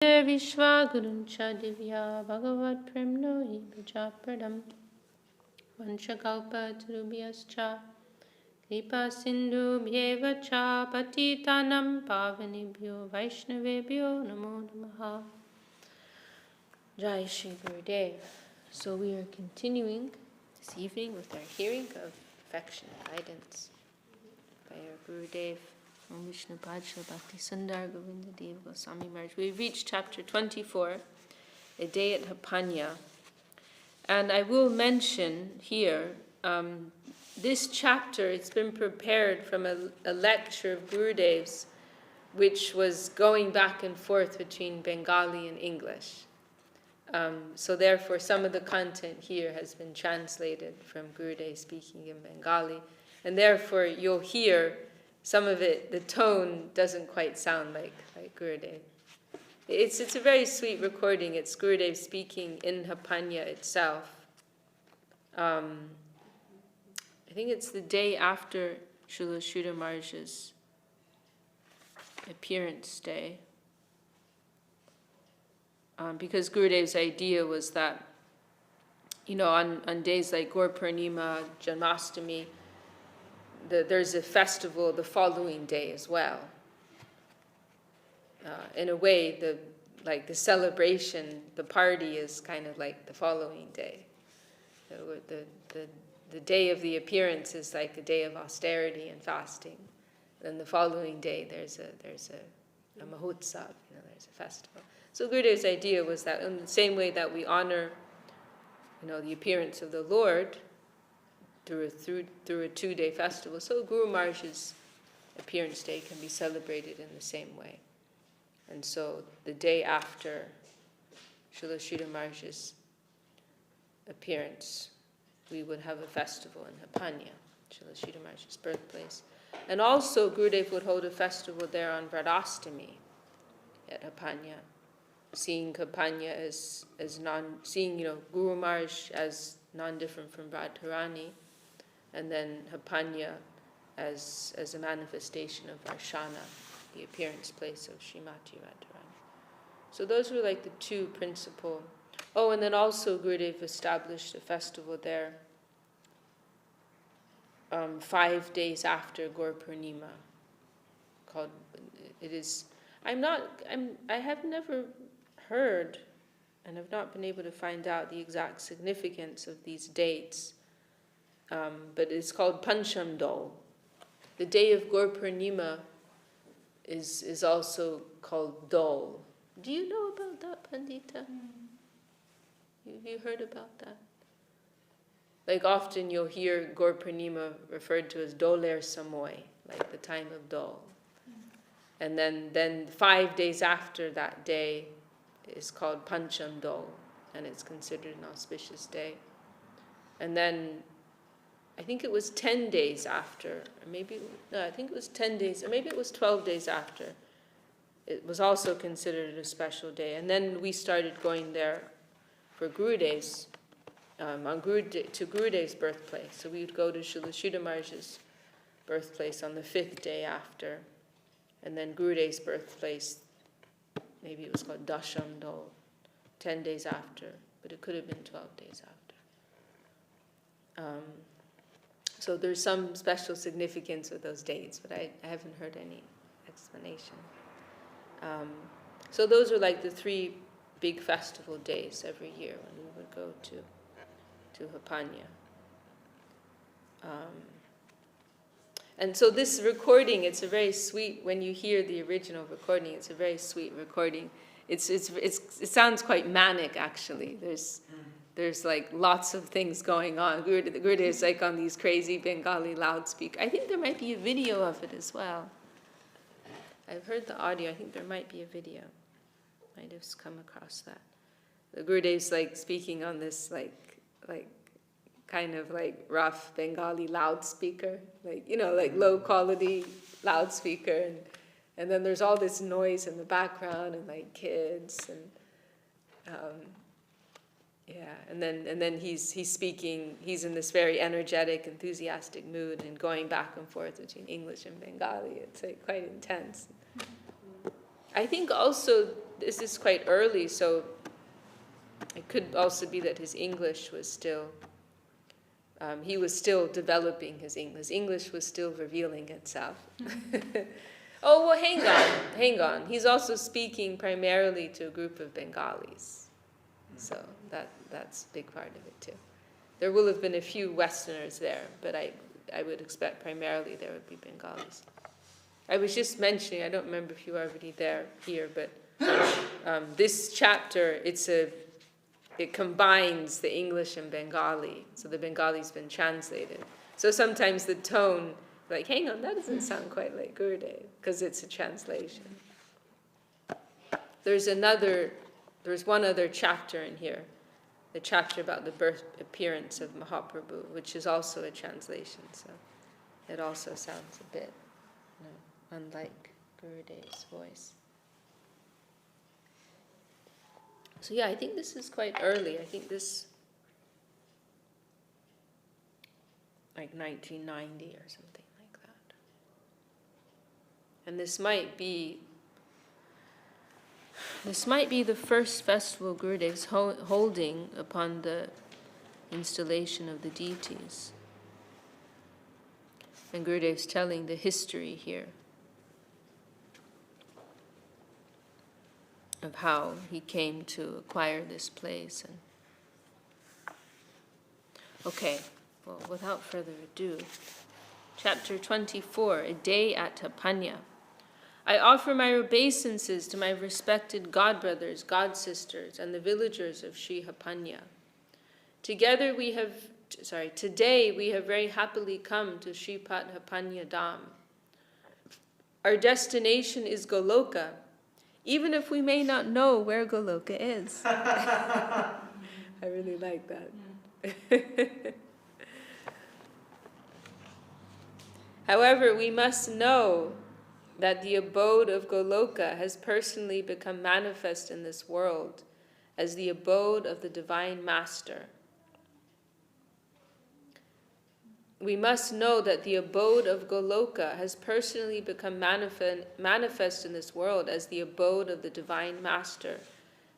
Vishwaguruncha divya bhagavat premno hi prajapradam vanchakalpa tarubhyascha kripa sindhu bheva cha patitanam pavanebhyo vaishnavebhyo namo namaha. Jai Shri Gurudev. So we are continuing this evening with our hearing of Affectionate Guidance by our Gurudev, Om Vishnu Padshah Bhakti Sundar Govinda Dev Goswami Maharaj. We've reached chapter 24, A Day at Hapaniya. And I will mention here, this chapter, it's been prepared from a lecture of Gurudev's, which was going back and forth between Bengali and English. So therefore, some of the content here has been translated from Gurudev speaking in Bengali. And therefore, you'll hear some of it, the tone doesn't quite sound like Gurudev. It's a very sweet recording. It's Gurudev speaking in Hapaniya itself. I think it's the day after Srila Sridhar Maharaj's appearance day. Because Gurudev's idea was that, on days like Gaur Purnima, Janmashtami, there's a festival the following day as well. In a way, the celebration, the party is kind of like the following day. The day of the appearance is like a day of austerity and fasting. Then the following day there's a mahotsav, there's a festival. So Gurudev's idea was that in the same way that we honor, the appearance of the Lord through a 2-day festival, so Guru Maharaj's appearance day can be celebrated in the same way. And so the day after Srila Sridhar Maharaj's appearance, we would have a festival in Hapaniya, Srila Sridhar Maharaj's birthplace. And also Gurudev would hold a festival there on Vradastami at Hapaniya, seeing Hapaniya as seeing Guru Maharaj as non-different from Radharani, and then Hapaniya as a manifestation of Varshana, the appearance place of Srimati Radharani. So those were like the two principal. Oh, and then also Gurudev established a festival there 5 days after Gaur Purnima, called, it is, I have never heard and have not been able to find out the exact significance of these dates, but it's called Pancham Dol. The day of Gaur Purnima is also called Dol. Do you know about that, Pandita? Have you heard about that? Like often you'll hear Gaur Purnima referred to as Doler Samoy, like the time of Dol. And then 5 days after that day is called Pancham Dol, and it's considered an auspicious day. And then I think it was 10 days after, I think it was 10 days, or maybe it was 12 days after. It was also considered a special day. And then we started going there for Gurudev's, to Gurudev's birthplace. So we would go to Srila Sridhar Maharaj's birthplace on the 5th day after. And then Gurudev's birthplace, maybe it was called Dasham Dol, 10 days after, but it could have been 12 days after. So there's some special significance with those dates, but I haven't heard any explanation. So those are like the 3 big festival days every year when we would go to Hapaniya. And so this recording, it's a very sweet, when you hear the original recording, it's a very sweet recording. It sounds quite manic, actually. There's like lots of things going on. Gurudev is like on these crazy Bengali loudspeakers. I think there might be a video of it as well. I've heard the audio. I think there might be a video. Might have come across that. The Gurudev's like speaking on this like kind of like rough Bengali loudspeaker, like low quality loudspeaker, and then there's all this noise in the background and like kids and and then he's speaking. He's in this very energetic, enthusiastic mood and going back and forth between English and Bengali. It's like quite intense. I think also this is quite early, so it could also be that his English was still, he was still developing his English. His English was still revealing itself. Oh, well, hang on. He's also speaking primarily to a group of Bengalis. So that's a big part of it, too. There will have been a few Westerners there, but I would expect primarily there would be Bengalis. I was just mentioning, I don't remember if you were already here, but this chapter, it combines the English and Bengali, so the Bengali's been translated. So sometimes the tone, like, hang on, that doesn't sound quite like Gurudev, because it's a translation. There's one other chapter in here, the chapter about the birth appearance of Mahaprabhu, which is also a translation, so it also sounds a bit unlike Gurudev's voice. So yeah, I think this is quite early. I think this, like 1990 or something like that. And this might be the first festival Gurudev's holding upon the installation of the deities. And Gurudev's telling the history here of how he came to acquire this place. And okay, well, without further ado, chapter 24, a day at Hapaniya. I offer my obeisances to my respected godbrothers, godsisters, and the villagers of Sri Hapaniya. Today we have very happily come to Sripat Hapaniya Dham. Our destination is Goloka, even if we may not know where Goloka is. I really like that. However, we must know that the abode of Goloka has personally become manifest in this world as the abode of the Divine Master. We must know that the abode of Goloka has personally become manifest in this world as the abode of the Divine Master,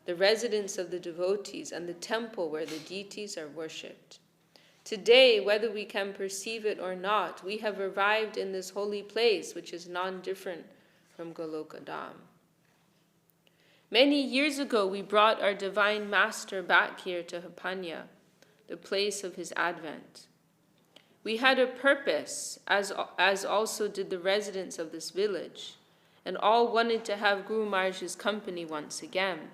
the residence of the devotees, and the temple where the deities are worshipped. Today, whether we can perceive it or not, we have arrived in this holy place, which is non-different from Goloka Dham. Many years ago, we brought our Divine Master back here to Hapaniya, the place of his advent. We had a purpose, as also did the residents of this village, and all wanted to have Guru Maharaj's company once again,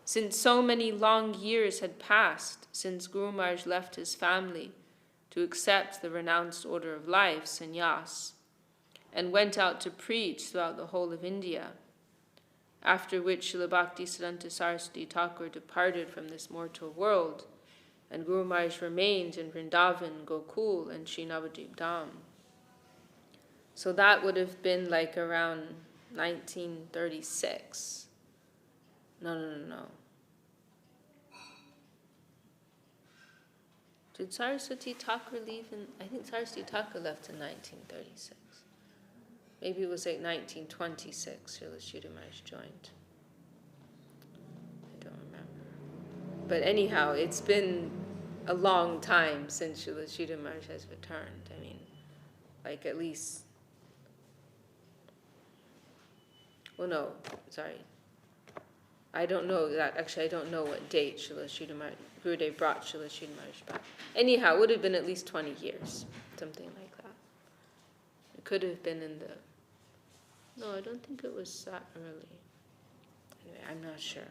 since so many long years had passed since Guru Maharaj left his family to accept the renounced order of life, sannyas, and went out to preach throughout the whole of India, after which Srila Bhaktisiddhanta Saraswati Thakur departed from this mortal world, and Guru Maharaj remained in Vrindavan, Gokul, and Sri Navadvip Dham. So that would have been like around 1936. No. Did Saraswati Thakur leave in... I think Saraswati Thakur left in 1936. Maybe it was like 1926, Srila Sridhar Maharaj joined. I don't remember. But anyhow, it's been a long time since Srila Sridhar Maharaj has returned. I mean, like at least... Well, no, sorry. I don't know that. Actually, I don't know what date Srila Sridhar Maharaj, Gurudev brought Srila Sridhar Maharaj back. Anyhow, it would have been at least 20 years, something like that. It could have been in the... No, I don't think it was that early. Anyway, I'm not sure.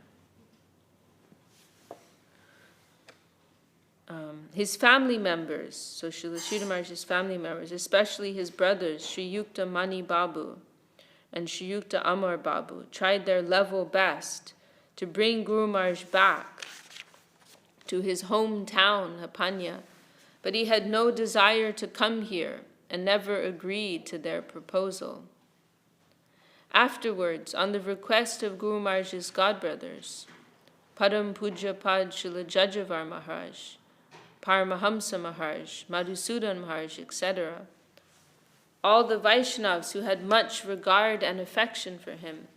His family members, so Srila Sridhar Maharaj's family members, especially his brothers, Sriyukta Mani Babu and Sriyukta Amar Babu, tried their level best to bring Guru Maharaj back to his hometown, Hapaniya, but he had no desire to come here and never agreed to their proposal. Afterwards, on the request of Guru Maharaj's godbrothers, Param Puja Pad Srila Jajavar Maharaj, Paramahamsa Maharaj, Madhusudan Maharaj, etc., all the Vaishnavas who had much regard and affection for him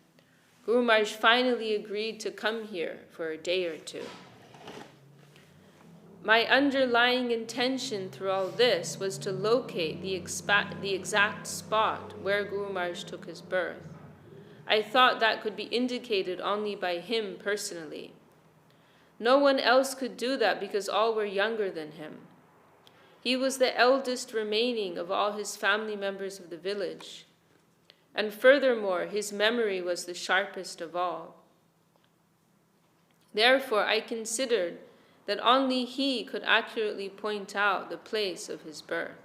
Guru Maharaj finally agreed to come here for a day or two. My underlying intention through all this was to locate the exact spot where Guru Maharaj took his birth. I thought that could be indicated only by him personally. No one else could do that because all were younger than him. He was the eldest remaining of all his family members of the village. And furthermore, his memory was the sharpest of all. Therefore, I considered that only he could accurately point out the place of his birth.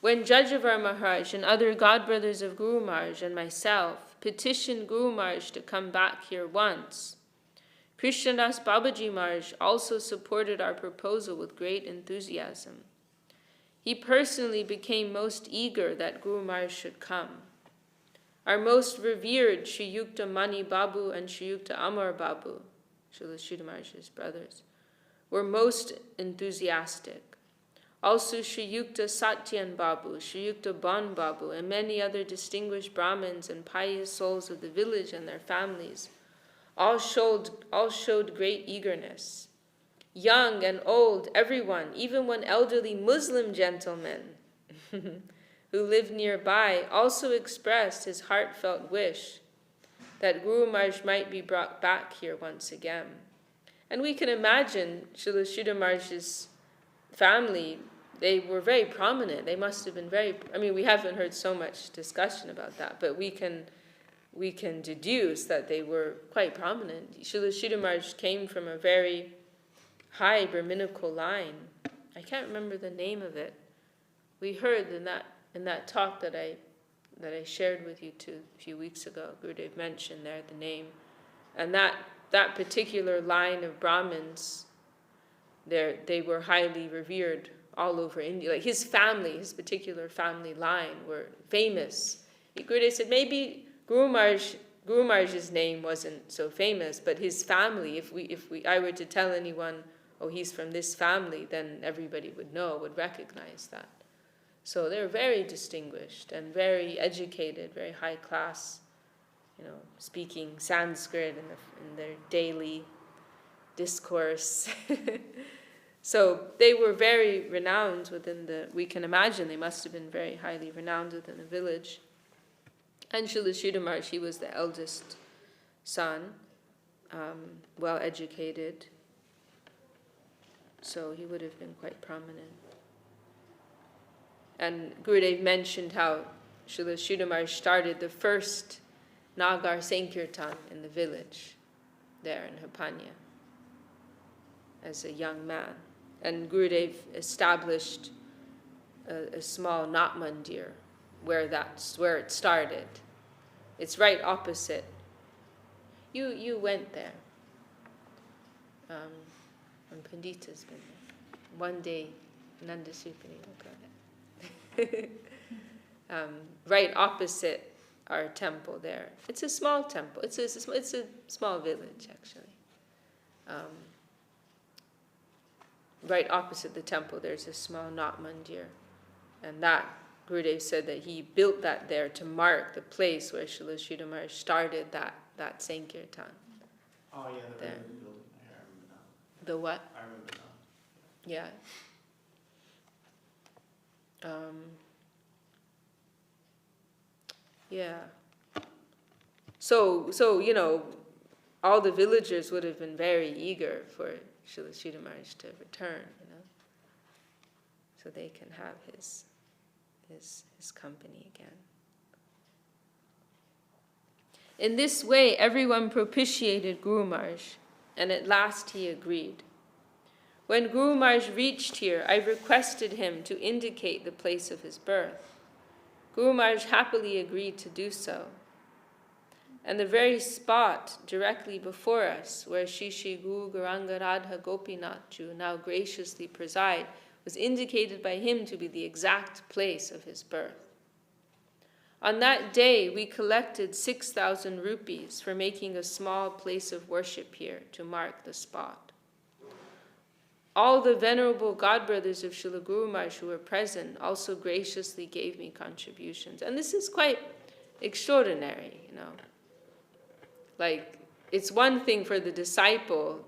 When Jajavar Maharaj and other godbrothers of Guru Maharaj and myself petitioned Guru Maharaj to come back here once, Krishnadas Babaji Maharaj also supported our proposal with great enthusiasm. He personally became most eager that Guru Maharaj should come. Our most revered Sriyukta Mani Babu and Sriyukta Amar Babu, Srila Sridhar Maharaj's brothers, were most enthusiastic. Also Sriyukta Satyan Babu, Sriyukta Ban Babu, and many other distinguished Brahmins and pious souls of the village and their families all showed great eagerness. Young and old, everyone, even one elderly Muslim gentleman who lived nearby, also expressed his heartfelt wish that Guru Maharaj might be brought back here once again. And we can imagine Srila Sridhar Maharaj's family, they were very prominent. They must have been we haven't heard so much discussion about that, but we can deduce that they were quite prominent. Srila Sridhar Maharaj came from a very high Brahminical line. I can't remember the name of it. We heard in that talk that I shared with you a few weeks ago, Gurudev mentioned there the name. And that particular line of Brahmins, they were highly revered all over India. Like his family, his particular family line were famous. Gurudev said maybe Guru Maharaj's name wasn't so famous, but his family, if I were to tell anyone, oh, he's from this family, then everybody would recognize that. So they're very distinguished and very educated, very high class, speaking Sanskrit in their daily discourse. So they were very renowned we can imagine they must have been very highly renowned within the village. And Srila Sridhar Maharaj, he was the eldest son, well educated, so he would have been quite prominent. And Gurudev mentioned how Srila Sridhar Maharaj started the first Nagar Sankirtan in the village there in Hapaniya as a young man. And Gurudev established a small Nat Mandir where it started. It's right opposite. You went there. And Pandita's been there. One day, Nanda Supani will go there. Right opposite our temple there. It's a small temple. It's a small village, actually. Right opposite the temple, there's a small Nat Mandir. And that, Gurudev said that he built that there to mark the place where Srila Sridhar Maharaj started that Sankirtan. Oh yeah, the building. I remember now. The what? I remember now. Yeah. Yeah. So all the villagers would have been very eager for Srila Sridhar Maharaj to return, so they can have his company again. In this way, everyone propitiated Guru Maharaj, and at last he agreed. When Guru Maharaj reached here, I requested him to indicate the place of his birth. Guru Maharaj happily agreed to do so. And the very spot directly before us, where Shri Guru Gauranga Radha Gopinath now graciously preside, was indicated by him to be the exact place of his birth. On that day, we collected 6,000 rupees for making a small place of worship here to mark the spot. All the venerable godbrothers of Srila Guru Maharaj who were present also graciously gave me contributions. And this is quite extraordinary, Like, it's one thing for the disciple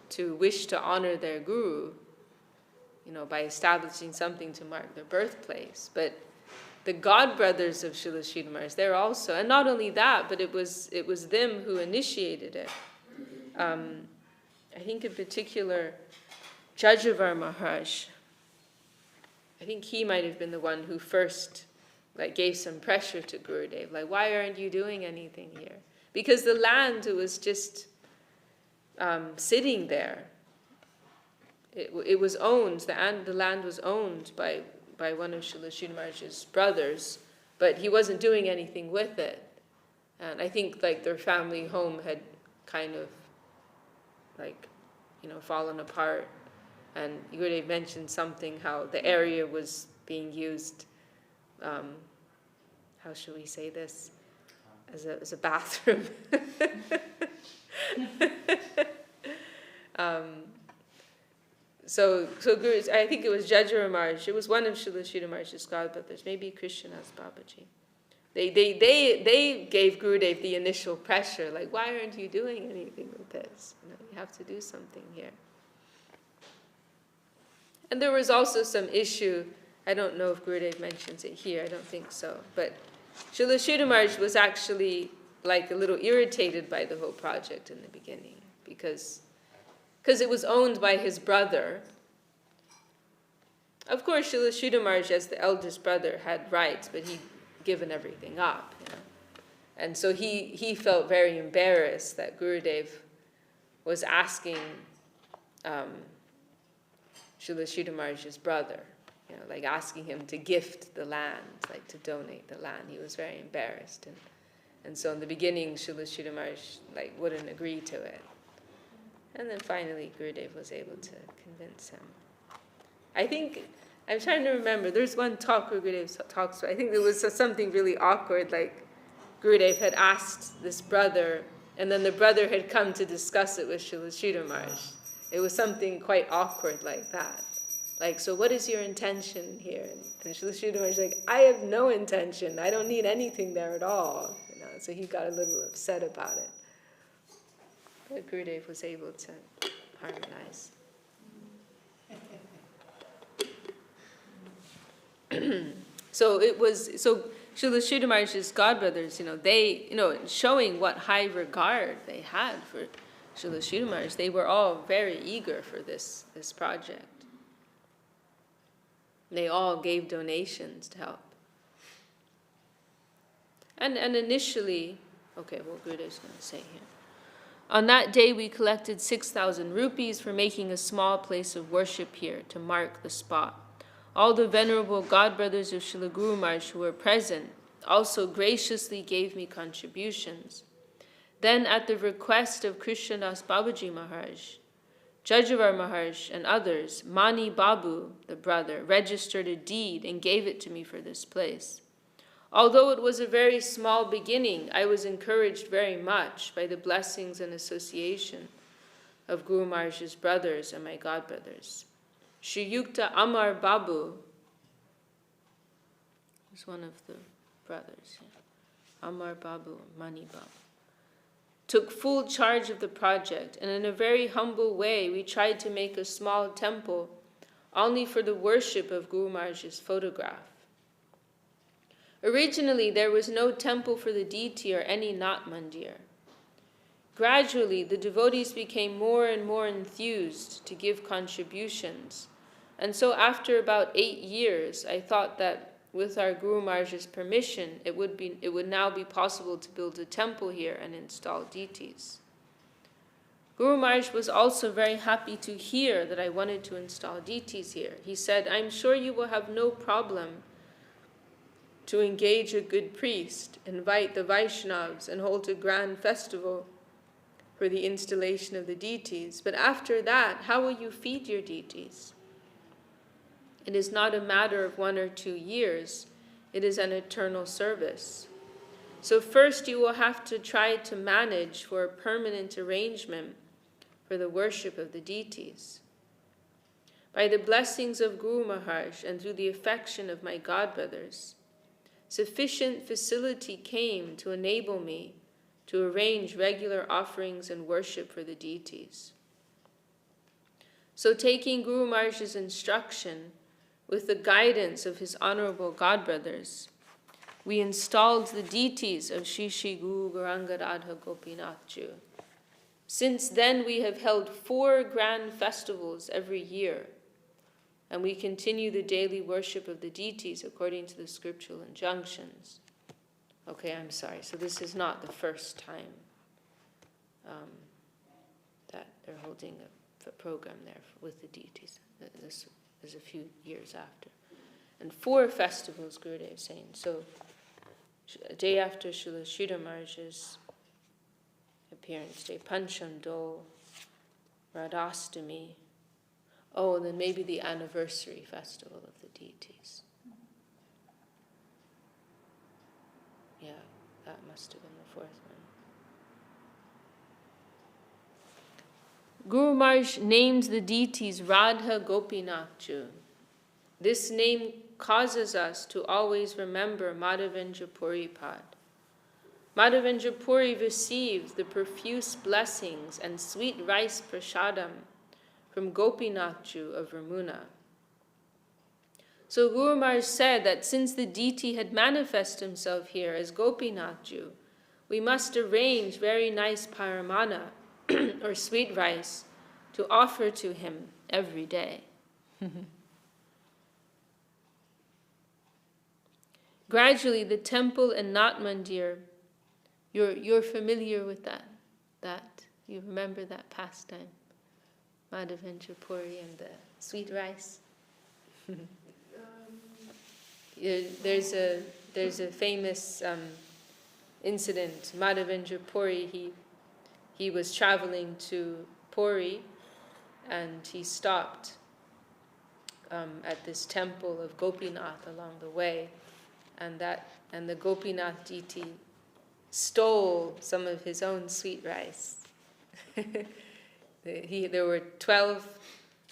to wish to honor their guru, by establishing something to mark their birthplace. But the god brothers of Srila Sridhar Maharaj, they're also, and not only that, but it was them who initiated it. I think in particular, Jajavar Maharaj, I think he might have been the one who first gave some pressure to Gurudev, why aren't you doing anything here? Because the land, it was just sitting there. It was owned, the land was owned by one of Srila Sridhar Maharaj's brothers, but he wasn't doing anything with it. And I think their family home had kind of fallen apart. And Gurudev mentioned something, how the area was being used, how should we say this, as a bathroom. So Guru, I think it was Jajavar Maharaj, it was one of Srila Sridhar Maharaj's godbrothers, maybe Krishnadas Babaji. They gave Gurudev the initial pressure, why aren't you doing anything with this? You have to do something here. And there was also some issue, I don't know if Gurudev mentions it here, I don't think so, but Srila Sridhar Maharaj was actually a little irritated by the whole project in the beginning, because it was owned by his brother. Of course, Srila Sridhar Maharaj, as the eldest brother, had rights, but he'd given everything up. And so he felt very embarrassed that Gurudev was asking Srila Sridhar Maharaj's brother, asking him to gift the land, to donate the land. He was very embarrassed. And so in the beginning, Srila Sridhar Maharaj wouldn't agree to it. And then finally, Gurudev was able to convince him. I think, I'm trying to remember, there's one talk where Gurudev talks about, I think there was something really awkward, Gurudev had asked this brother, and then the brother had come to discuss it with Srila Sridhar Maharaj. It was something quite awkward like that. So what is your intention here? And Srila Sridhar Maharaj was I have no intention. I don't need anything there at all. So he got a little upset about it. But Gurudev was able to harmonize. So Srila Sridhar Maharaj's godbrothers, they, showing what high regard they had for Srila Sridhar Maharaj, they were all very eager for this project. They all gave donations to help. And initially, okay, well, Gurudev's going to say here. On that day, we collected 6,000 rupees for making a small place of worship here to mark the spot. All the venerable godbrothers of Srila Guru Maharaj who were present also graciously gave me contributions. Then, at the request of Krishnadas Babaji Maharaj, Jajavar Maharaj and others, Mani Babu, the brother, registered a deed and gave it to me for this place. Although it was a very small beginning, I was encouraged very much by the blessings and association of Guru Maharaj's brothers and my godbrothers. Sriyukta Amar Babu was one of the brothers. Amar Babu, Mani Babu, took full charge of the project, and in a very humble way we tried to make a small temple only for the worship of Guru Maharaj's photograph. Originally, there was no temple for the deity or any Nat Mandir. Gradually, the devotees became more and more enthused to give contributions, and so after about 8 years, I thought that with our Guru Maharaj's permission, it would now be possible to build a temple here and install deities. Guru Maharaj was also very happy to hear that I wanted to install deities here. He said, "I'm sure you will have no problem to engage a good priest, invite the Vaishnavas, and hold a grand festival for the installation of the deities. But after that, how will you feed your deities? It is not a matter of 1 or 2 years. It is an eternal service. So first you will have to try to manage for a permanent arrangement for the worship of the deities. By the blessings of Guru Maharaj and through the affection of my godbrothers, sufficient facility came to enable me to arrange regular offerings and worship for the deities. So taking Guru Maharaj's instruction with the guidance of his honorable godbrothers, we installed the deities of Shri Shri Guru Gauranga Radha Gopinath Ju. Since then we have held 4 grand festivals every year, and we continue the daily worship of the deities according to the scriptural injunctions. Okay, I'm sorry. So this is not the first time that they're holding a program there with the deities. This is a few years after. And 4 festivals, Gurudev is saying. So a day after Srila Sridhar Maharaj's appearance day, Pancham Dol, Radhastami. Oh, and then maybe the anniversary festival of the deities. Yeah, that must have been the 4th one. Guru Maharaj names the deities Radha Gopinath Ju. This name causes us to always remember Madhavendra Puri Pad. Madhavendra Puri received the profuse blessings and sweet rice prasadam from Gopinath Ju of Ramuna. So Guru Maharaj said that since the deity had manifested himself here as Gopinath Ju, we must arrange very nice paramana, or sweet rice, to offer to him every day. Gradually, the temple and Nat Mandir, you're familiar with that you remember that pastime, Madhavendra Puri and the sweet rice. There's a famous incident. Madhavendra Puri, he was traveling to Puri, and he stopped at this temple of Gopinath along the way, and the Gopinath deity stole some of his own sweet rice. There were 12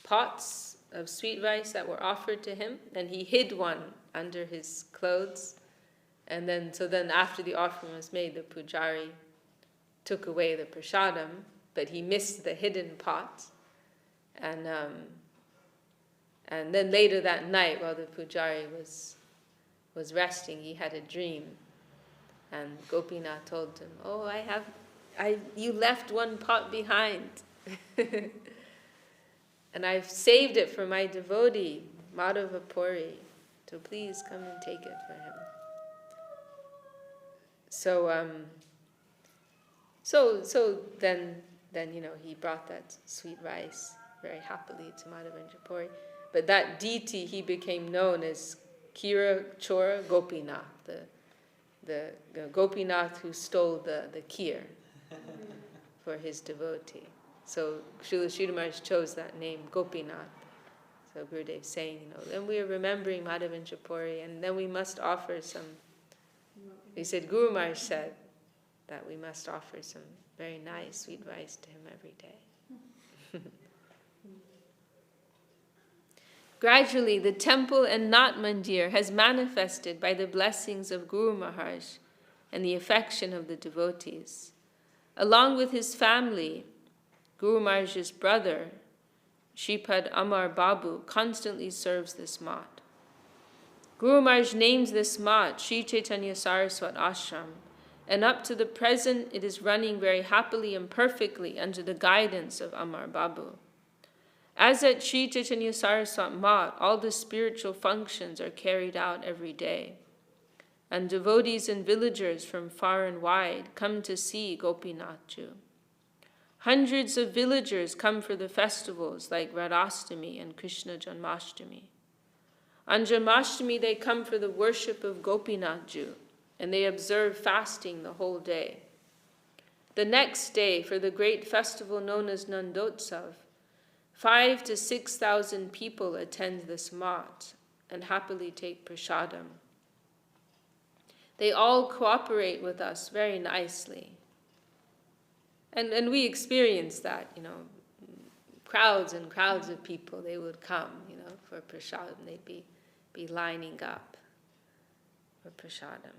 pots of sweet rice that were offered to him, and he hid one under his clothes. And then after the offering was made, the pujari took away the prasadam, but he missed the hidden pot. And then later that night, while the pujari was resting, he had a dream. And Gopinath told him, "Oh, you left one pot behind." And I've saved it for my devotee, Madhava Puri. So please come and take it for him. So then he brought that sweet rice very happily to Madhavendra Puri. But that deity, he became known as Kira Chora Gopinath, the Gopinath who stole the kheer for his devotee. So Srila Sridhar Maharaj chose that name, Gopinath. So Gurudev is saying, then we are remembering Madhavendra Puri, and then we must offer some. He said, Guru Maharaj said that we must offer some very nice sweet rice to him every day. Gradually, the temple and Nat Mandir has manifested by the blessings of Guru Maharaj and the affection of the devotees. Along with his family, Guru Maharaj's brother, Shripad Amar Babu, constantly serves this mat. Guru Maharaj names this mat Sri Chaitanya Saraswat Ashram, and up to the present it is running very happily and perfectly under the guidance of Amar Babu. As at Sri Chaitanya Saraswat Mat, all the spiritual functions are carried out every day, and devotees and villagers from far and wide come to see Gopinath Ju. Hundreds of villagers come for the festivals like Radhastami and Krishna Janmashtami. On Janmashtami they come for the worship of Gopinath Ju, and they observe fasting the whole day. The next day, for the great festival known as Nandotsav, 5,000 to 6,000 people attend this mat and happily take prasadam. They all cooperate with us very nicely. And we experience that, crowds and crowds of people, they would come, for prasadam, they'd be lining up. for prasadam.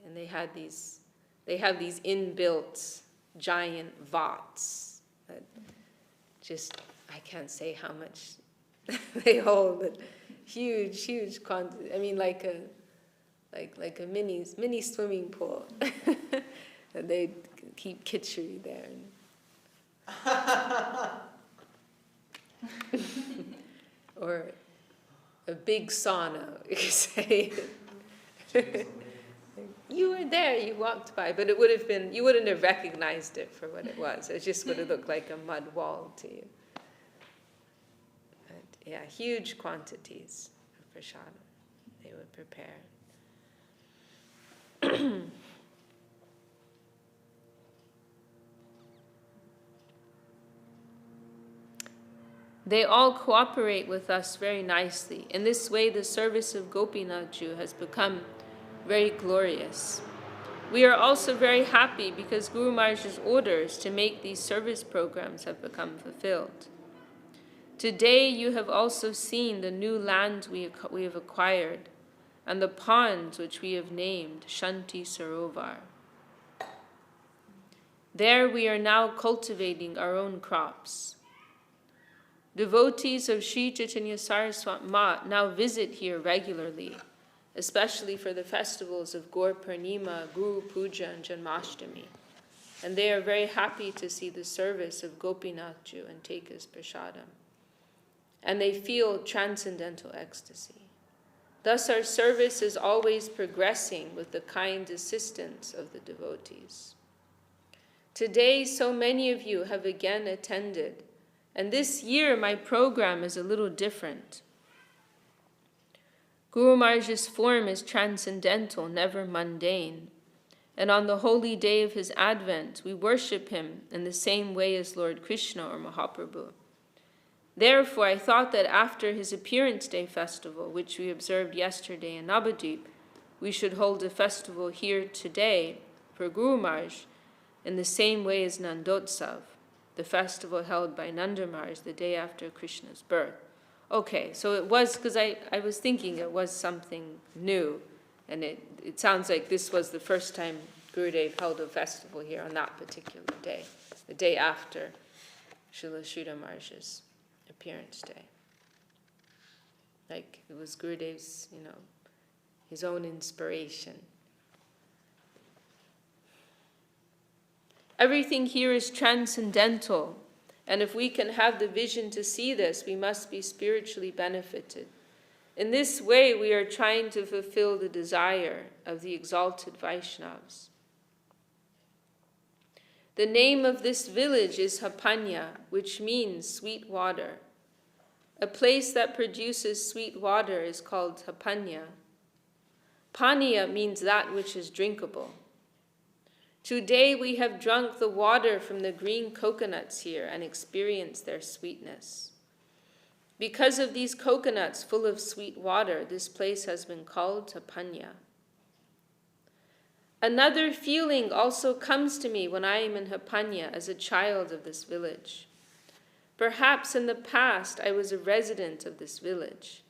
And they have these inbuilt giant vats that just, I can't say how much they hold, but huge quantity. I mean, like a mini swimming pool. And they keep kitchery there. Or a big sauna, you could say. You were there, you walked by, but it would have been, you wouldn't have recognized it for what it was. It just would have looked like a mud wall to you. But yeah, huge quantities of prasadam they would prepare. They all cooperate with us very nicely. In this way, the service of Gopinathju has become very glorious. We are also very happy because Guru Maharaj's orders to make these service programs have become fulfilled. Today, you have also seen the new land we have acquired and the ponds which we have named Shanti Sarovar. There we are now cultivating our own crops. Devotees of Sri Chaitanya Saraswati Mat now visit here regularly, especially for the festivals of Gaur Purnima, Guru Puja, and Janmashtami. And they are very happy to see the service of Gopinathju and take his prasadam. And they feel transcendental ecstasy. Thus our service is always progressing with the kind assistance of the devotees. Today, so many of you have again attended, and this year my program is a little different. Guru Maharaj's form is transcendental, never mundane. And on the holy day of his advent, we worship him in the same way as Lord Krishna or Mahaprabhu. Therefore, I thought that after his Appearance Day festival, which we observed yesterday in Navadvip, we should hold a festival here today for Guru Maharaj in the same way as Nandotsav, the festival held by Nanda Maharaj the day after Krishna's birth. Okay, so it was, because I was thinking it was something new, and it sounds like this was the first time Gurudev held a festival here on that particular day, the day after Srila Sridhar Maharaj's Appearance Day. Like it was Gurudev's, his own inspiration. Everything here is transcendental, and if we can have the vision to see this, we must be spiritually benefited. In this way, we are trying to fulfill the desire of the exalted Vaishnavas. The name of this village is Hapaniya, which means sweet water. A place that produces sweet water is called Hapaniya. Paniya means that which is drinkable. Today we have drunk the water from the green coconuts here and experienced their sweetness. Because of these coconuts full of sweet water, this place has been called Hapaniya. Another feeling also comes to me when I am in Hapaniya as a child of this village. Perhaps in the past I was a resident of this village.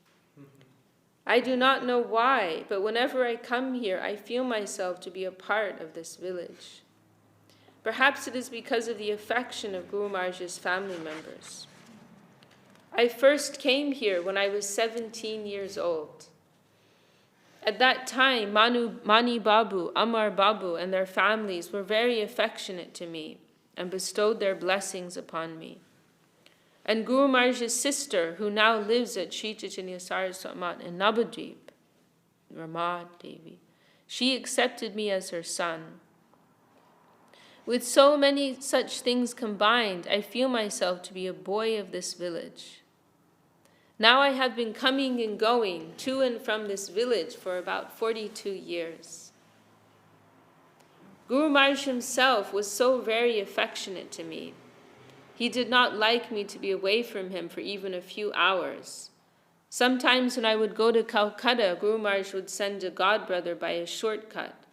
I do not know why, but whenever I come here, I feel myself to be a part of this village. Perhaps it is because of the affection of Guru Maharaj's family members. I first came here when I was 17 years old. At that time, Mani Babu, Amar Babu, and their families were very affectionate to me and bestowed their blessings upon me. And Guru Maharaj's sister, who now lives at Sri Chaitanya Saraswati Mat in Navadvip, Rama Devi, she accepted me as her son. With so many such things combined, I feel myself to be a boy of this village. Now I have been coming and going to and from this village for about 42 years. Guru Maharaj himself was so very affectionate to me. He did not like me to be away from him for even a few hours. Sometimes when I would go to Calcutta, Guru Maharaj would send a godbrother by a shortcut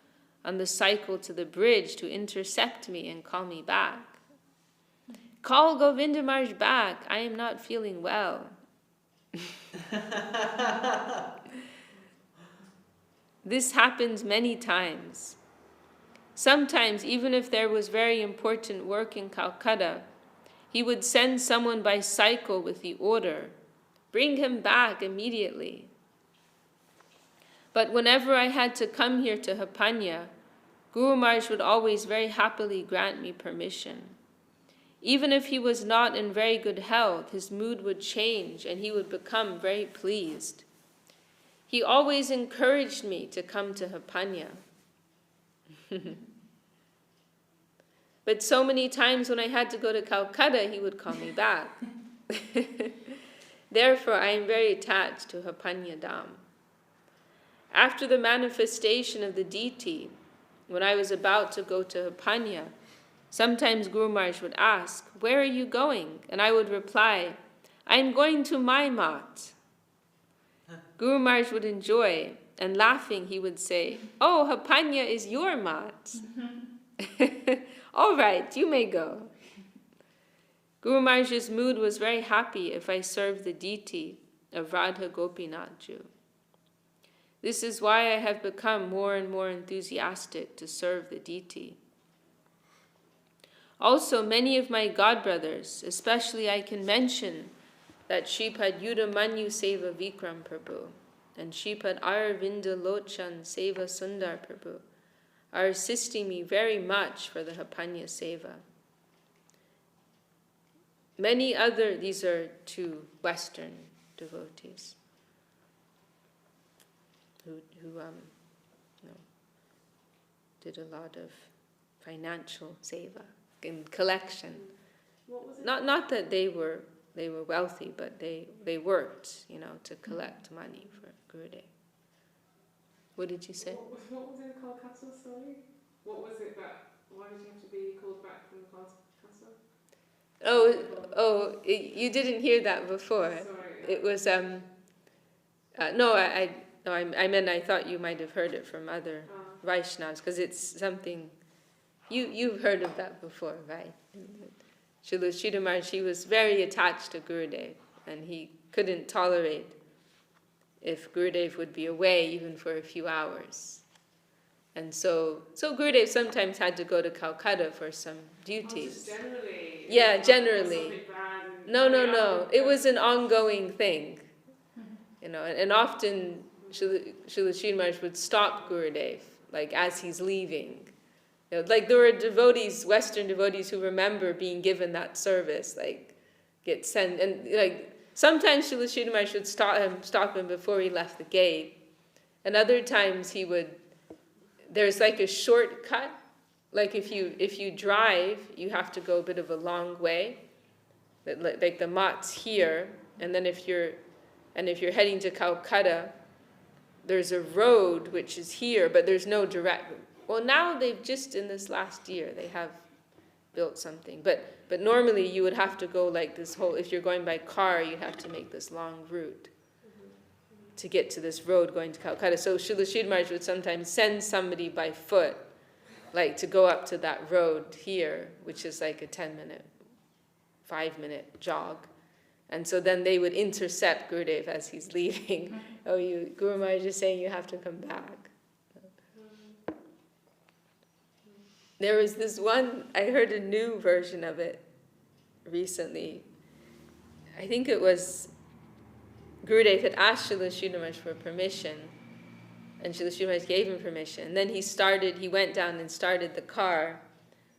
on the cycle to the bridge to intercept me and call me back. Call Govinda Maharaj back. I am not feeling well. This happened many times. Sometimes, even if there was very important work in Calcutta, he would send someone by cycle with the order, "Bring him back immediately." But whenever I had to come here to Hapaniya, Guru Maharaj would always very happily grant me permission. Even if he was not in very good health, his mood would change and he would become very pleased. He always encouraged me to come to Hapaniya. But so many times when I had to go to Calcutta, he would call me back. Therefore, I am very attached to Hapaniya Dham. After the manifestation of the deity, when I was about to go to Hapaniya, sometimes Guru Maharaj would ask, "Where are you going?" And I would reply, "I am going to my mat." Guru Maharaj would enjoy, and laughing he would say, "Oh, Hapaniya is your mat." "All right, you may go." Guru Maharaj's mood was very happy if I served the deity of Radha Gopinath Ju. This is why I have become more and more enthusiastic to serve the deity. Also, many of my godbrothers, especially I can mention that Shripad Yudamanyu Seva Vikram Prabhu and Shripad Aravinda Lochan Seva Sundar Prabhu, are assisting me very much for the Hapaniya Seva. Many other, these are two Western devotees who did a lot of financial seva in collection. What was it? Not that they were wealthy, but they worked, to collect money for Gurudev. What did you say? What was it called, Castle? Sorry. What was it that? Why did you have to be called back from the castle? You didn't hear that before. Sorry. It was I meant I thought you might have heard it from other Vaishnavas, because it's something you've heard of that before, right? Srila Sridhar Maharaj, he was very attached to Gurudev, and he couldn't tolerate if Gurudev would be away even for a few hours. And so Gurudev sometimes had to go to Calcutta for some duties. Just generally. Yeah, generally. No. It was an ongoing thing. And often Srila Sridhar Maharaj would stop Gurudev, like as he's leaving. Like there were devotees, Western devotees, who remember being given that service, like get sent, and like sometimes Srila Sridhar Maharaj would stop him before he left the gate, and other times there's like a shortcut, like if you drive, you have to go a bit of a long way, like the mat's here, and then if you're heading to Calcutta, there's a road which is here, but there's no direct. Well, now they've just in this last year they have built something, but normally you would have to go like this whole. If you're going by car, you have to make this long route to get to this road going to Calcutta. So Srila Sridhar Maharaj would sometimes send somebody by foot, like to go up to that road here, which is like a 5-minute jog. And so then they would intercept Gurudev as he's leaving. Guru Maharaj is saying you have to come back. There was this one, I heard a new version of it recently. I think it was Gurudev had asked Srila Sridhar Maharaj for permission, and Srila Sridhar Maharaj gave him permission. And then he went down and started the car,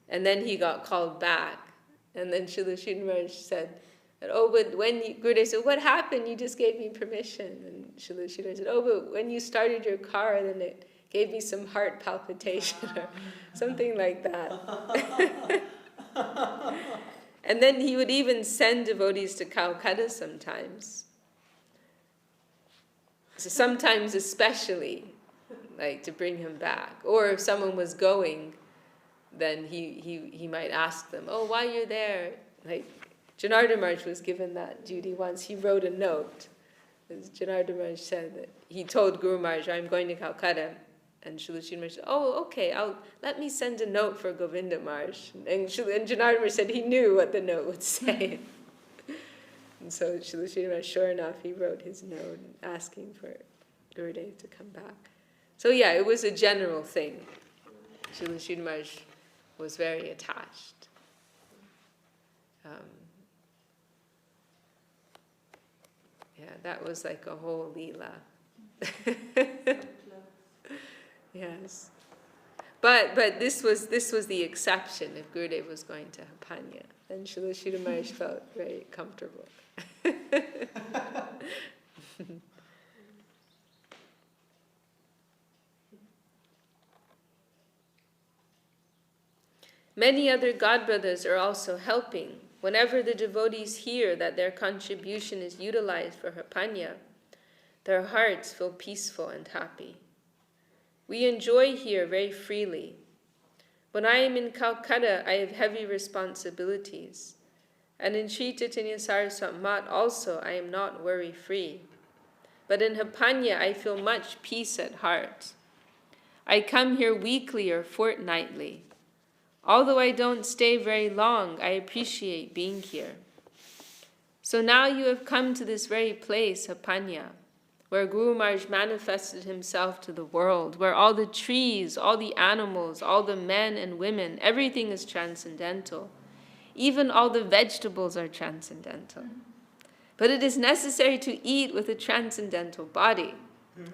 and then he got called back. And then Srila Sridhar Maharaj said, but when Gurudev said, "What happened? You just gave me permission." And Srila Sridhar Maharaj said, but when you started your car, then it gave me some heart palpitation or something like that. And then he would even send devotees to Calcutta sometimes. So sometimes especially, like to bring him back. Or if someone was going, then he might ask them, while you're there, like Janardhan Maharaj was given that duty once. He wrote a note. As Janardhan Maharaj said that he told Guru Maharaj, "I'm going to Calcutta." And Srila Sridhar Maharaj said, okay, let me send a note for Govinda Maharaj. And Janardhan Maharaj said he knew what the note would say. And so Srila Sridhar Maharaj, sure enough, he wrote his note asking for Gurudev to come back. So yeah, it was a general thing. Srila Sridhar Maharaj was very attached. Yeah, that was like a whole leela. Yes. But this was the exception. If Gurudev was going to Hapaniya, then Srila Sridhar Maharaj felt very comfortable. Many other godbrothers are also helping. Whenever the devotees hear that their contribution is utilized for Hapaniya, their hearts feel peaceful and happy. We enjoy here very freely. When I am in Calcutta, I have heavy responsibilities. And in Sri Chaitanya Saraswat Math also, I am not worry-free. But in Hapaniya, I feel much peace at heart. I come here weekly or fortnightly. Although I don't stay very long, I appreciate being here. So now you have come to this very place, Hapaniya, where Guru Maharaj manifested himself to the world, where all the trees, all the animals, all the men and women, everything is transcendental. Even all the vegetables are transcendental. But it is necessary to eat with a transcendental body.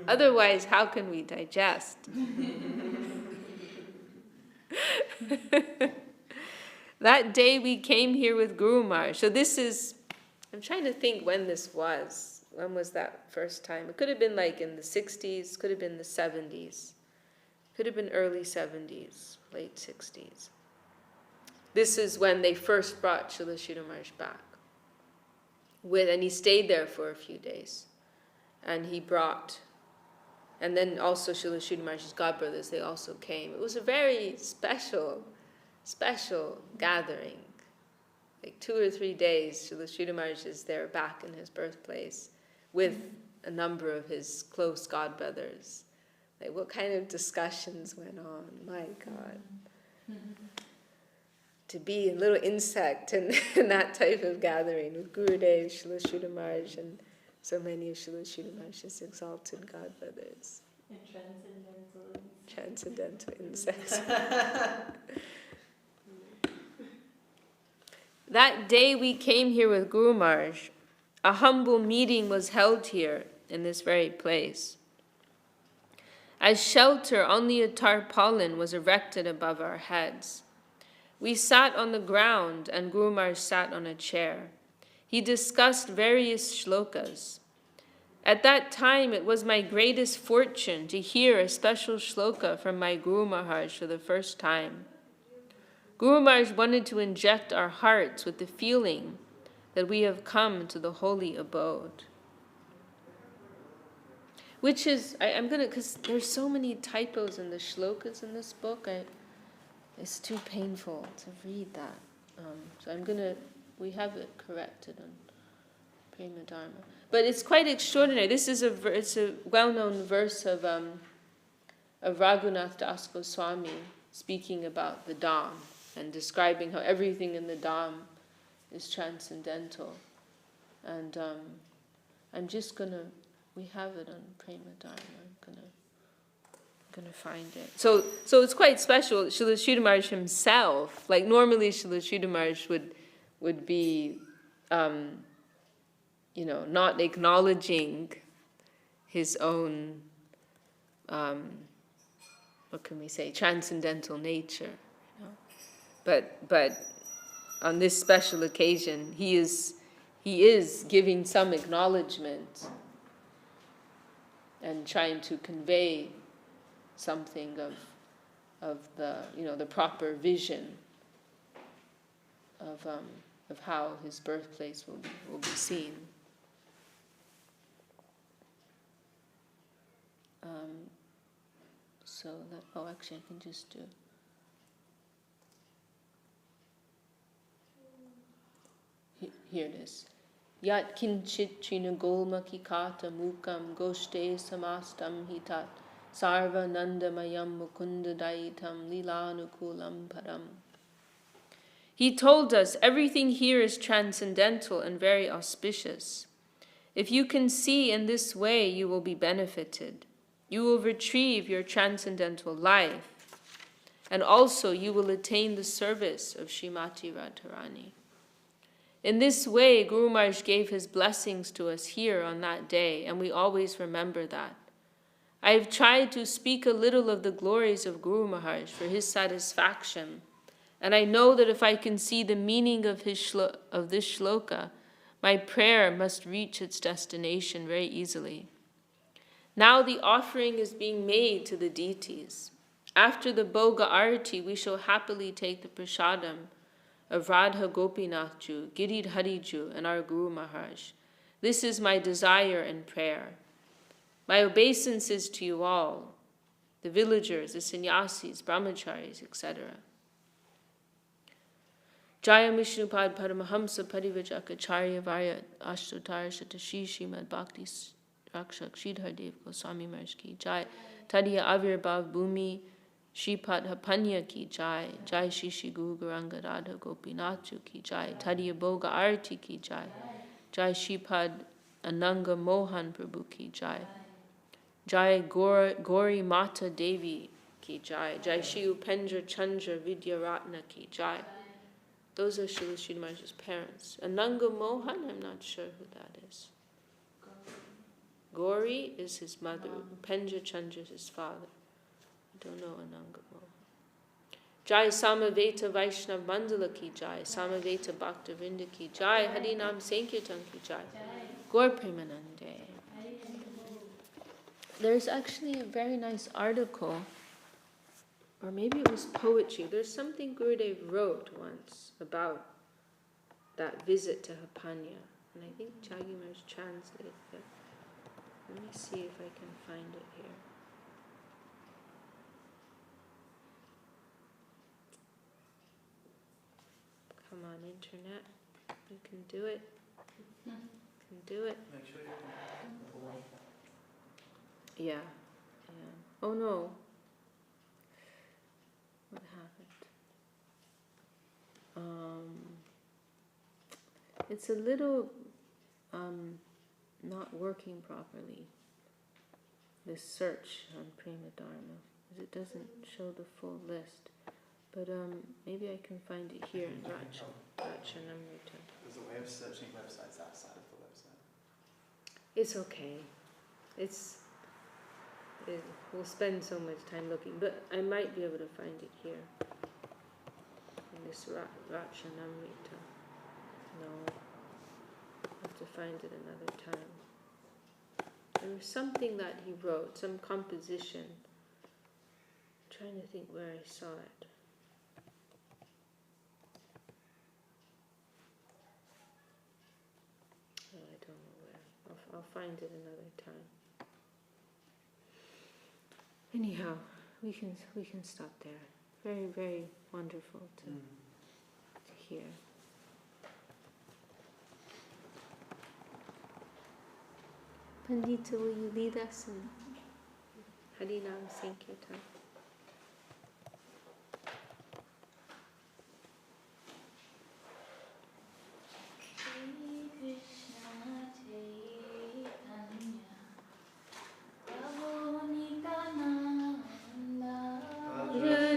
Otherwise, how can we digest? That day we came here with Guru Maharaj. So this is, I'm trying to think when this was. When was that first time? It could have been like in the 60s, could have been the 70s. Could have been early 70s, late 60s. This is when they first brought Srila Sridhar Maharaj back. And he stayed there for a few days. And he brought, and then also Srila Sridhar Maharaj's godbrothers, they also came. It was a very special gathering. Like 2 or 3 days, Srila Sridhar Maharaj is there back in his birthplace with a number of his close godbrothers. Like what kind of discussions went on, my God. To be a little insect in that type of gathering with Gurudev, Srila Sridhar Maharaj, and so many of Srila Sridhar Maharaj's exalted godbrothers. And Transcendental insects. That day we came here with Guru Maharaj. A humble meeting was held here in this very place. As shelter, only a tarpaulin was erected above our heads. We sat on the ground and Guru Maharaj sat on a chair. He discussed various shlokas. At that time, it was my greatest fortune to hear a special shloka from my Guru Maharaj for the first time. Guru Maharaj wanted to inject our hearts with the feeling that we have come to the holy abode. Which is, because there's so many typos in the shlokas in this book, it's too painful to read that. So we have it corrected on Prema Dharma. But it's quite extraordinary. This is it's a well-known verse of Raghunath Das Goswami speaking about the Dham and describing how everything in the Dham is transcendental. And we have it on Prema Dharma. I'm gonna find it. So it's quite special. Srila Sridhar Maharaj himself, like normally Srila Sridhar Maharaj would be, not acknowledging his own, what can we say, transcendental nature. But on this special occasion, he is giving some acknowledgement and trying to convey something of the proper vision of how his birthplace will be seen. Actually I can just do. Here it is. Yat kinchit chinagolma kikata mukam goshte samastam hitat sarva nandamayam mukunda daitam lilanukulam param. He told us everything here is transcendental and very auspicious. If you can see in this way, you will be benefited. You will retrieve your transcendental life, and also you will attain the service of Srimati Radharani. In this way, Guru Maharaj gave his blessings to us here on that day, and we always remember that. I have tried to speak a little of the glories of Guru Maharaj for his satisfaction, and I know that if I can see the meaning of this shloka, my prayer must reach its destination very easily. Now the offering is being made to the deities. After the Bhoga Arati, we shall happily take the prasadam of Radha Gopinathju, Giridhariju, and our Guru Maharaj. This is my desire and prayer. My obeisances to you all, the villagers, the sannyasis, brahmacharis, etc. Jaya Vishnupad Paramahamsa Parivajaka Varya Ashtotar Shatashi Srimad Bhakti Rakshak Sridhar Dev Goswami Maharaj ki Jai. Tadiya Avirbhav Bhumi Shripad Hapaniya ki Jai. Jai Shishi Guru Garanga Radha Gopinathju ki Jai. Tadiya Bhoga Arati ki Jai. Jai Shripad Ananga Mohan Prabhu ki Jai. Jai Gauri Mata Devi ki Jai. Jai Shri Upendra Chandra Vidya Ratna ki Jai. Those are Srila Sridhar Maharaj's parents. Ananga Mohan, I'm not sure who that is. Gauri is his mother. Upendra Chandra is his father. I don't know Ananga Mohan. Jai Samaveta Vaishnav Mandala ki Jai. Samaveta Bhakta Vrinda ki Jai. Harinam Sankirtan ki Jai. Gaur Premanande. There's actually a very nice article, or maybe it was poetry. There's something Gurudev wrote once about that visit to Hapaniya. And I think Jaggi Maharaj translated it. Let me see if I can find it here. Come on, internet. You can do it. You can do it. Make sure you're Yeah. Oh no. What happened? It's a little not working properly, this search on Prema Dharma, because it doesn't show the full list. But maybe I can find it here in Rachanamrita. There's a way of searching websites outside of the website. It's okay. We'll spend so much time looking, but I might be able to find it here. In this Rachanamrita. No. I'll have to find it another time. There was something that he wrote, some composition. I'm trying to think where I saw it. Oh, I don't know where. I'll find it another time. Anyhow, we can stop there. Very, very wonderful to hear. Pandita, will you lead us in Harinam Sankirtan?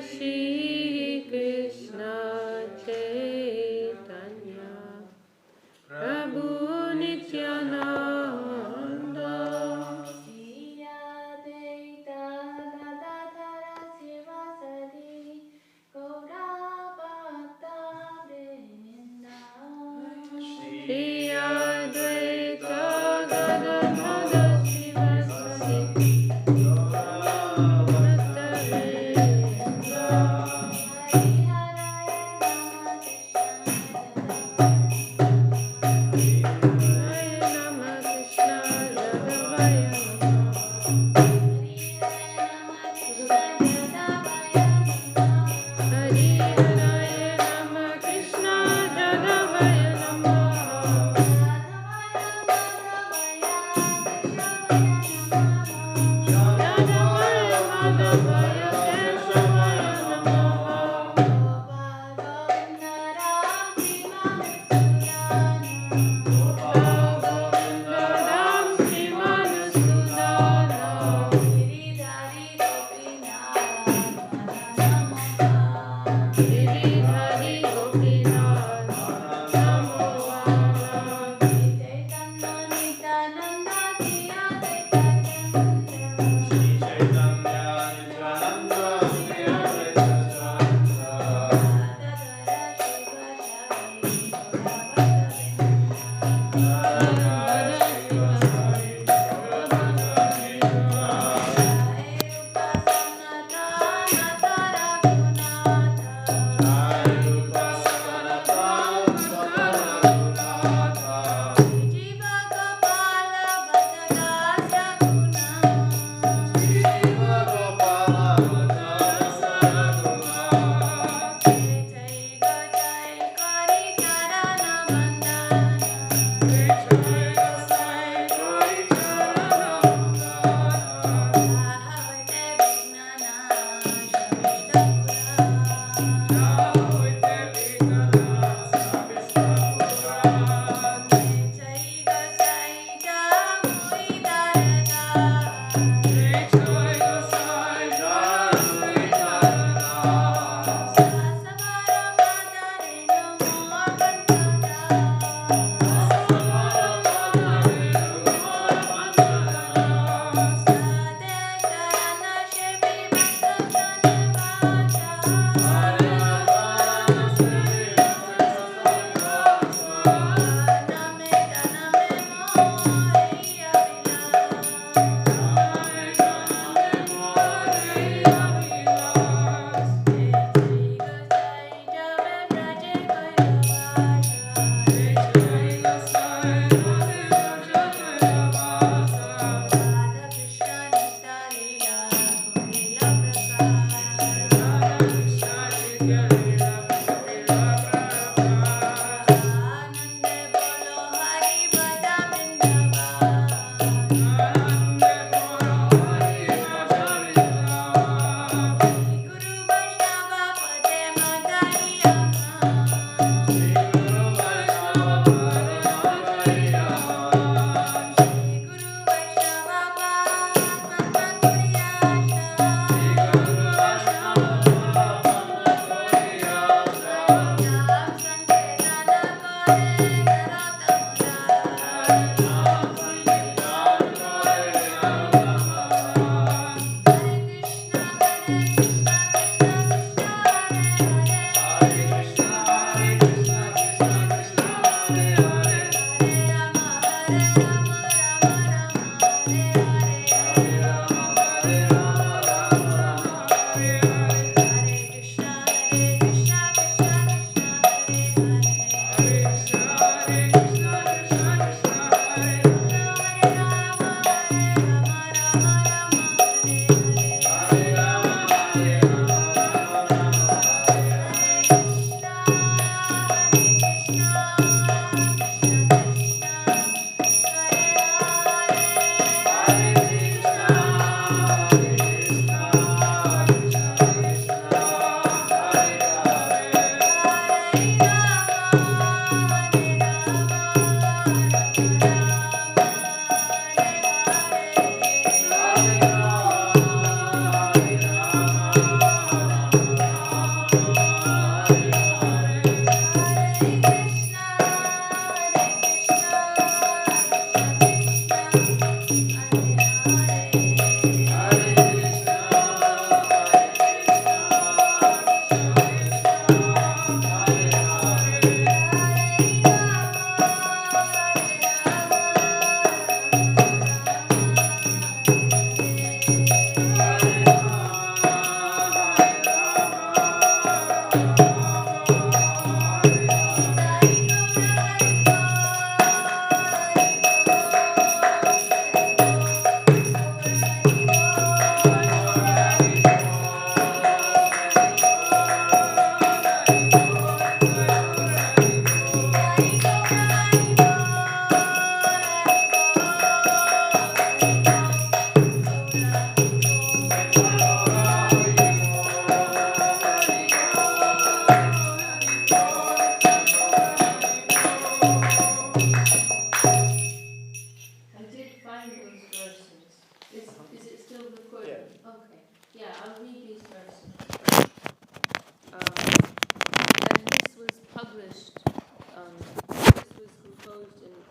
Shri Krishna Chaitanya Prabhu Nityananda Shri Advaita Gadadhara Sivasadi Gaura Bhakta Vrinda Shri Advaita Gadadhara Sivasadi Krishna Jadavaya Namaha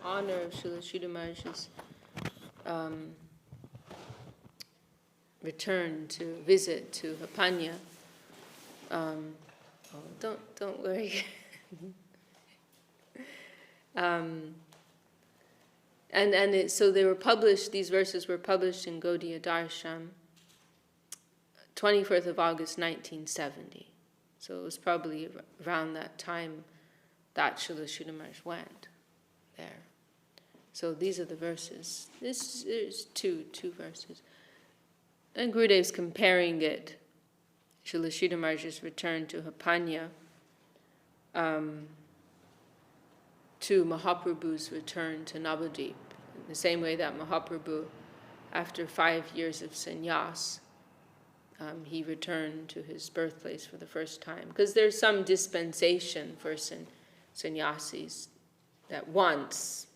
honor of Srila Sridhar Maharaj's return to visit to Hapaniya. Don't worry. So they were published. These verses were published in Gaudiya Darsham, 24th of August, 1970. So it was probably around that time that Srila Sridhar Maharaj went there. So these are the verses. This is two verses. And Gurudev's comparing it, Srila Sridhar Maharaj's return to Hapaniya, to Mahaprabhu's return to Navadvip. In the same way that Mahaprabhu, after 5 years of sannyas, he returned to his birthplace for the first time. Because there's some dispensation for sannyasis that once,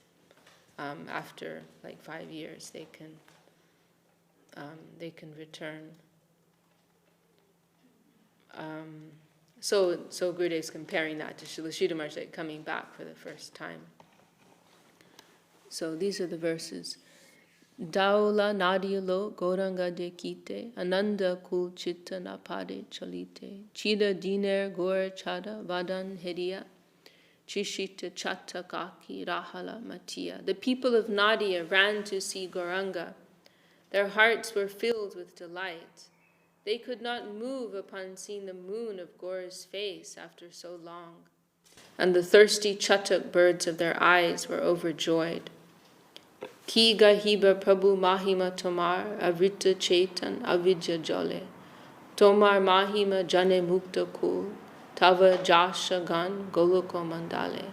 after like 5 years, they can return. So Gurudev's comparing that to Srila Sridhar Maharaj, like coming back for the first time. So these are the verses. Daula nadiyalo goranga de kite, ananda kul chitta napade chalite, chida diner gor chada vadan hediya, chishita chatta kaki rahala matiya. The people of Nadia ran to see Gauranga. Their hearts were filled with delight. They could not move upon seeing the moon of Gaura's face after so long. And the thirsty chatak birds of their eyes were overjoyed. Ki gahiba Prabhu Mahima Tomar Avrita Chetan Avidya Jale Tomar Mahima Jane Mukta Kul Tava Jasha Gan Goloko Mandale.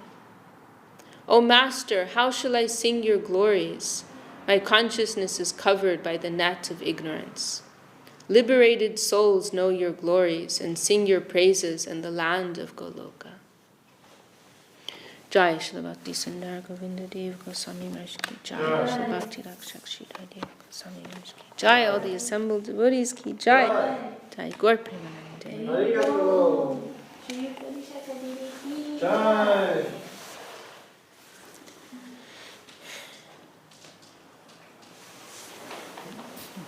O Master, how shall I sing your glories? My consciousness is covered by the net of ignorance. Liberated souls know your glories and sing your praises in the land of Goloka. Jai Shri Bhakti Sundar Govinda Dev Goswami Maharaj Ki Jai. Shri Bhakti Rakshak Sridhar Dev Goswami Maharaj Ki Jai. All the assembled devotees Ki Jai. Jai Gaur Premanande. Jai.